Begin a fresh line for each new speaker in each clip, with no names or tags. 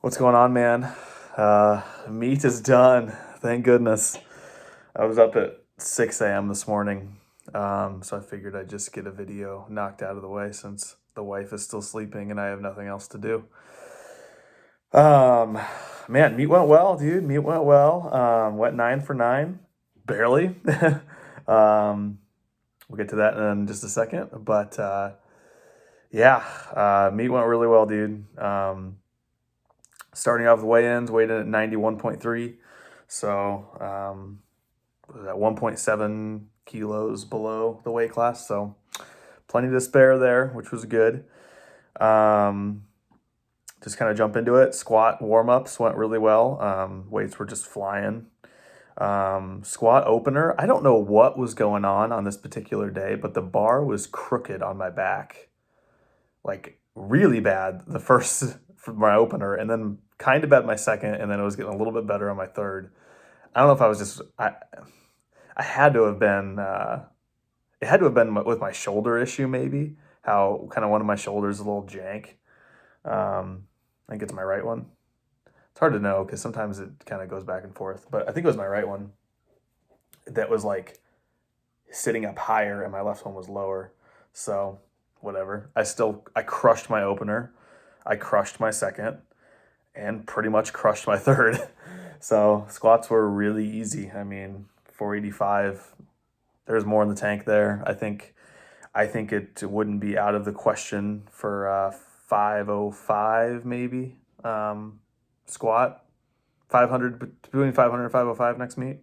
What's going on, man? Meet is done. Thank goodness. I was up at 6 a.m. this morning, so I figured I'd just get a video knocked out of the way since the wife is still sleeping and I have nothing else to do. Um, Man, meet went well, dude. Meet went well. Went 9 for 9, barely. um, we'll get to that in just a second, but yeah, meet went really well, dude. Starting off the weigh-ins, weighed in at 91.3. So at 1.7 kilos below the weight class. So plenty to spare there, which was good. Um, just kind of jump into it. Squat warm-ups went really well. Weights were just flying. Squat opener, I don't know what was going on this particular day, but the bar was crooked on my back. Like really bad the first for my opener, and then kind of bad my second, and then it was getting a little bit better on my third. I don't know if I was just I had to have been it had to have been with my shoulder issue, maybe how kind of one of my shoulders is a little jank. I think it's my right one. It's hard to know because sometimes it kind of goes back and forth, but I think it was my right one that was like sitting up higher and my left one was lower. So whatever. I crushed my opener. I crushed my second and pretty much crushed my third. So squats were really easy. I mean, 485. There's more in the tank there. I think it wouldn't be out of the question for 505 maybe squat. 500 between 500 and 505 next meet.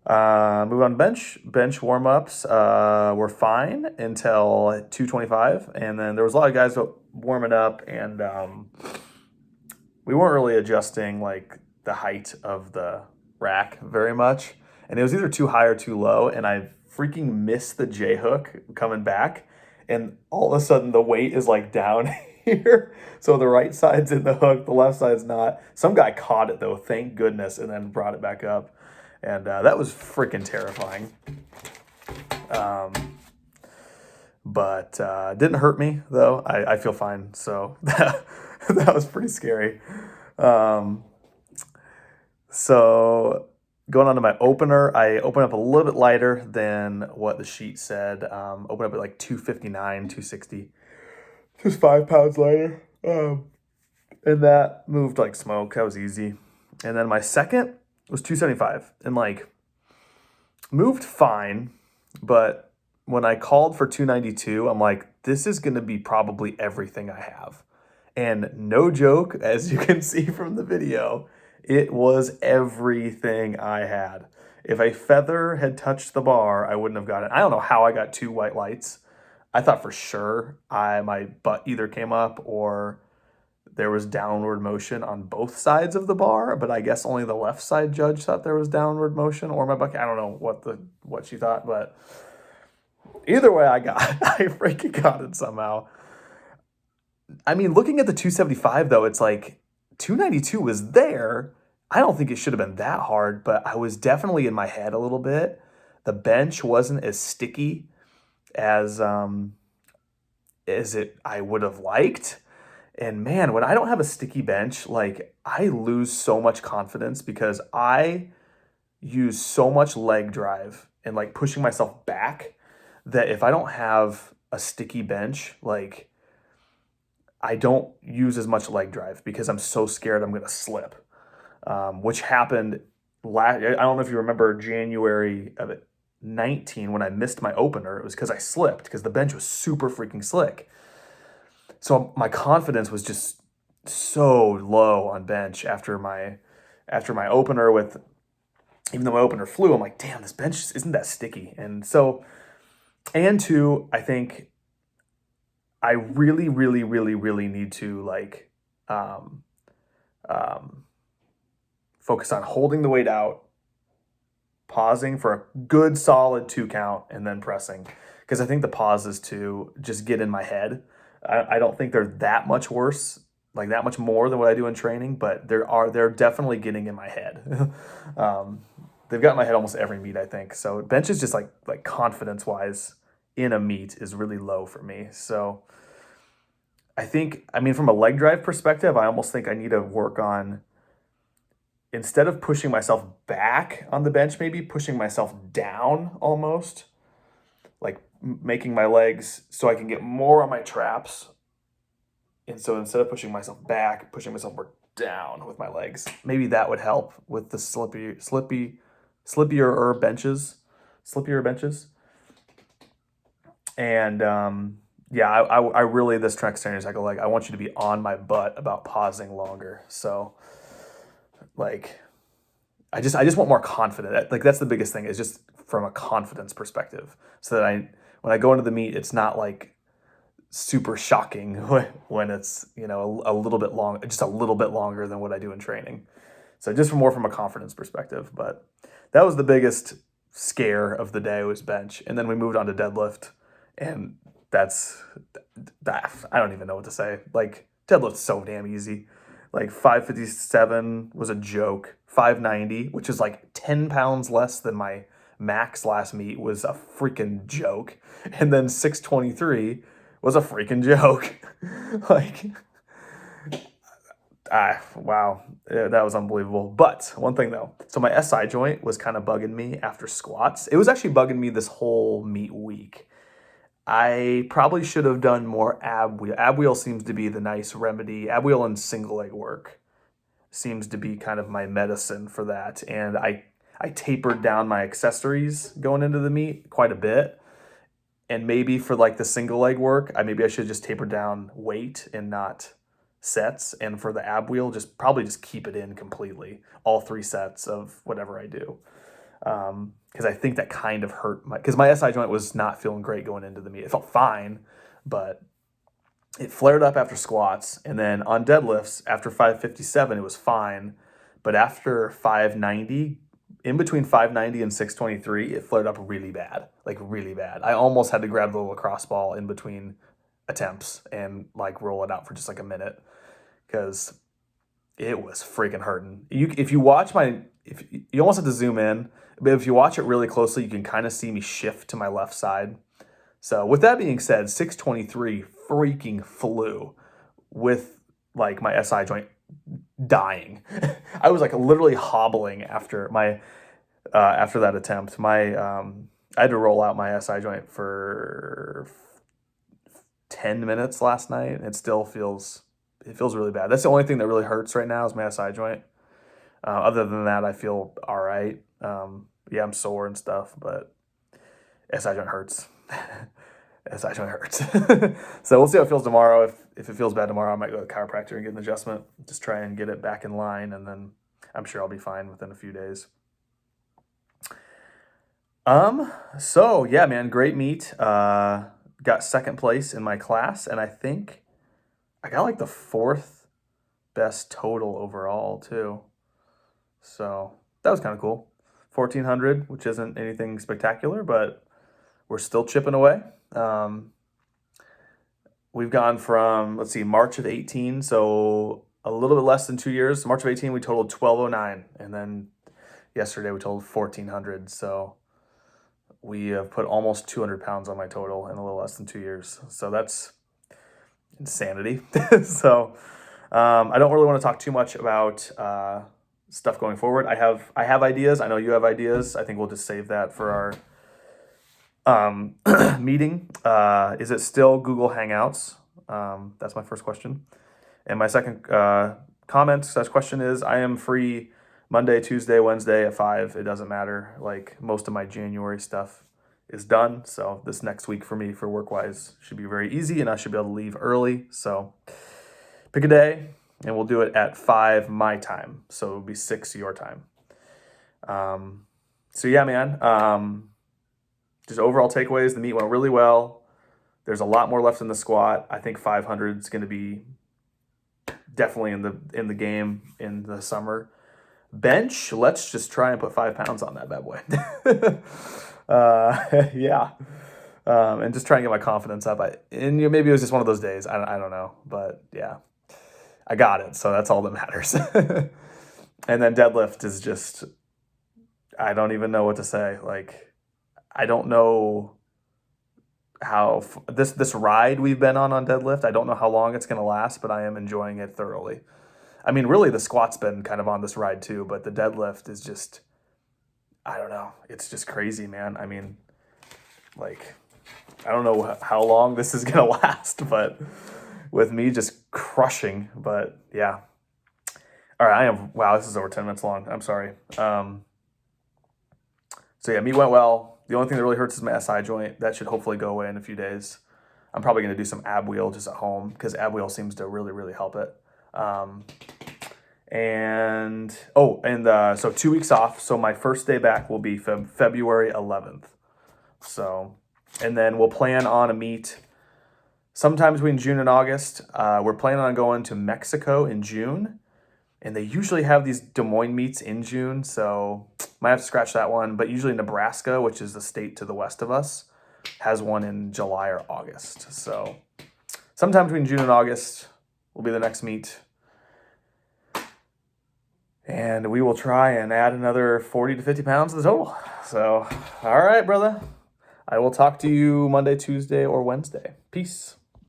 Move on to bench. Bench warm ups were fine until 225, and then there was a lot of guys warming up, and we weren't really adjusting like the height of the rack very much, and it was either too high or too low, and I freaking missed the J hook coming back, and all of a sudden the weight is like down here. So the right side's in the hook, the left side's not. Some guy caught it though, thank goodness, and then brought it back up. And that was freaking terrifying. Um, but didn't hurt me though. I feel fine. So that was pretty scary. Um, so going on to my opener, I opened up a little bit lighter than what the sheet said. Opened up at like 259, 260, just 5 pounds lighter. And that moved like smoke. That was easy. And then my second was 275 and like moved fine. But when I called for 292, I'm like, this is going to be probably everything I have. And no joke, as you can see from the video, it was everything I had. If a feather had touched the bar, I wouldn't have got it. I don't know how I got 2 white lights. I thought for sure my butt either came up or there was downward motion on both sides of the bar, but I guess only the left side judge thought there was downward motion, or my bucket. I don't know what she thought, but either way, I freaking got it somehow. I mean, looking at the 275 though, it's like 292 was there. I don't think it should have been that hard, but I was definitely in my head a little bit. The bench wasn't as sticky as it I would have liked. And man, when I don't have a sticky bench, like I lose so much confidence because I use so much leg drive and like pushing myself back that if I don't have a sticky bench, like I don't use as much leg drive because I'm so scared I'm going to slip, which happened last. I don't know if you remember January of 19 when I missed my opener. It was because I slipped because the bench was super freaking slick. So my confidence was just so low on bench after my opener with even though my opener flew, I'm like, damn, this bench isn't that sticky. And so and two, I think I really, really, really, really need to like um, um, focus on holding the weight out, pausing for a good solid 2 count, and then pressing. Because I think the pauses to just get in my head. I don't think they're that much worse, like that much more than what I do in training, but they're definitely getting in my head. They've got in my head almost every meet, I think. So bench is just like confidence wise in a meet is really low for me. So I mean, from a leg drive perspective, I almost think I need to work on, instead of pushing myself back on the bench, maybe pushing myself down almost, like making my legs so I can get more on my traps. And so instead of pushing myself back, pushing myself more down with my legs, maybe that would help with the slippier benches. And yeah, I really, this next training cycle, like, I want you to be on my butt about pausing longer. So like, I just want more confident. Like, that's the biggest thing, is just from a confidence perspective, so that when I go into the meet, it's not like super shocking when it's, a little bit long, just a little bit longer than what I do in training. So just from a confidence perspective. But that was the biggest scare of the day, was bench. And then we moved on to deadlift, and that's that. I don't even know what to say. Like, deadlift's so damn easy. Like, 557 was a joke. 590, which is like 10 pounds less than my max last meet, was a freaking joke. And then 623 was a freaking joke. Like, wow, yeah, that was unbelievable. But one thing though, so my SI joint was kind of bugging me after squats. It was actually bugging me this whole meet week. I probably should have done more ab wheel. Ab wheel seems to be the nice remedy. Ab wheel and single leg work seems to be kind of my medicine for that. And I tapered down my accessories going into the meet quite a bit. And maybe for like the single leg work, maybe I should just taper down weight and not sets. And for the ab wheel, probably just keep it in completely, all 3 sets of whatever I do. Because I think that kind of hurt because my SI joint was not feeling great going into the meet. It felt fine, but it flared up after squats. And then on deadlifts, after 557, it was fine. But after 590, in between 590 and 623, it flared up really bad, like really bad. I almost had to grab the lacrosse ball in between attempts and like roll it out for just like a minute, because it was freaking hurting. If you watch if you almost have to zoom in, but if you watch it really closely, you can kind of see me shift to my left side. So with that being said, 623 freaking flew with like my SI joint dying. I was like literally hobbling after after that attempt. I had to roll out my SI joint for 10 minutes last night, and it feels really bad. That's the only thing that really hurts right now, is my SI joint. Other than that, I feel all right. Yeah, I'm sore and stuff, but SI joint hurts. SI joint hurts. So we'll see how it feels tomorrow. If it feels bad tomorrow, I might go to the chiropractor and get an adjustment. Just try and get it back in line, and then I'm sure I'll be fine within a few days. So yeah, man, great meet. Got second place in my class, and I think I got like the 4th best total overall too. So that was kind of cool. 1,400, which isn't anything spectacular, but we're still chipping away. We've gone from, let's see, March of 18, so a little bit less than 2 years. March of 18, we totaled 1,209, and then yesterday we totaled 1,400. So we have put almost 200 pounds on my total in a little less than 2 years. So that's insanity. So I don't really want to talk too much about stuff going forward. I have ideas. I know you have ideas. I think we'll just save that for our meeting. Is it still Google Hangouts? That's my first question. And my second question is, I am free Monday, Tuesday, Wednesday at 5. It doesn't matter. Like, most of my January stuff is done. So this next week for me, for work-wise, should be very easy, and I should be able to leave early. So pick a day, and we'll do it at 5 my time. So it'll be 6 your time. So yeah, man. Just overall takeaways, the meet went really well. There's a lot more left in the squat. I think 500 is going to be definitely in the game in the summer. Bench, let's just try and put 5 pounds on that bad boy. Yeah. And just try and get my confidence up. Maybe it was just one of those days. I don't know. But yeah, I got it. So that's all that matters. And then deadlift is just, I don't even know what to say. Like, I don't know this ride we've been on deadlift. I don't know how long it's going to last, but I am enjoying it thoroughly. I mean, really, the squat's been kind of on this ride too, but the deadlift is just, I don't know. It's just crazy, man. I mean, like, I don't know how long this is going to last, but with me just crushing. But yeah. All right, wow, this is over 10 minutes long. I'm sorry. So yeah, meet went well. The only thing that really hurts is my SI joint. That should hopefully go away in a few days. I'm probably going to do some ab wheel just at home because ab wheel seems to really, really help it. So 2 weeks off. So my first day back will be February 11th. So, and then we'll plan on a meet sometime between June and August. We're planning on going to Mexico in June. And they usually have these Des Moines meets in June, so might have to scratch that one. But usually Nebraska, which is the state to the west of us, has one in July or August. So sometime between June and August will be the next meet. And we will try and add another 40 to 50 pounds to the total. So, all right, brother. I will talk to you Monday, Tuesday, or Wednesday. Peace.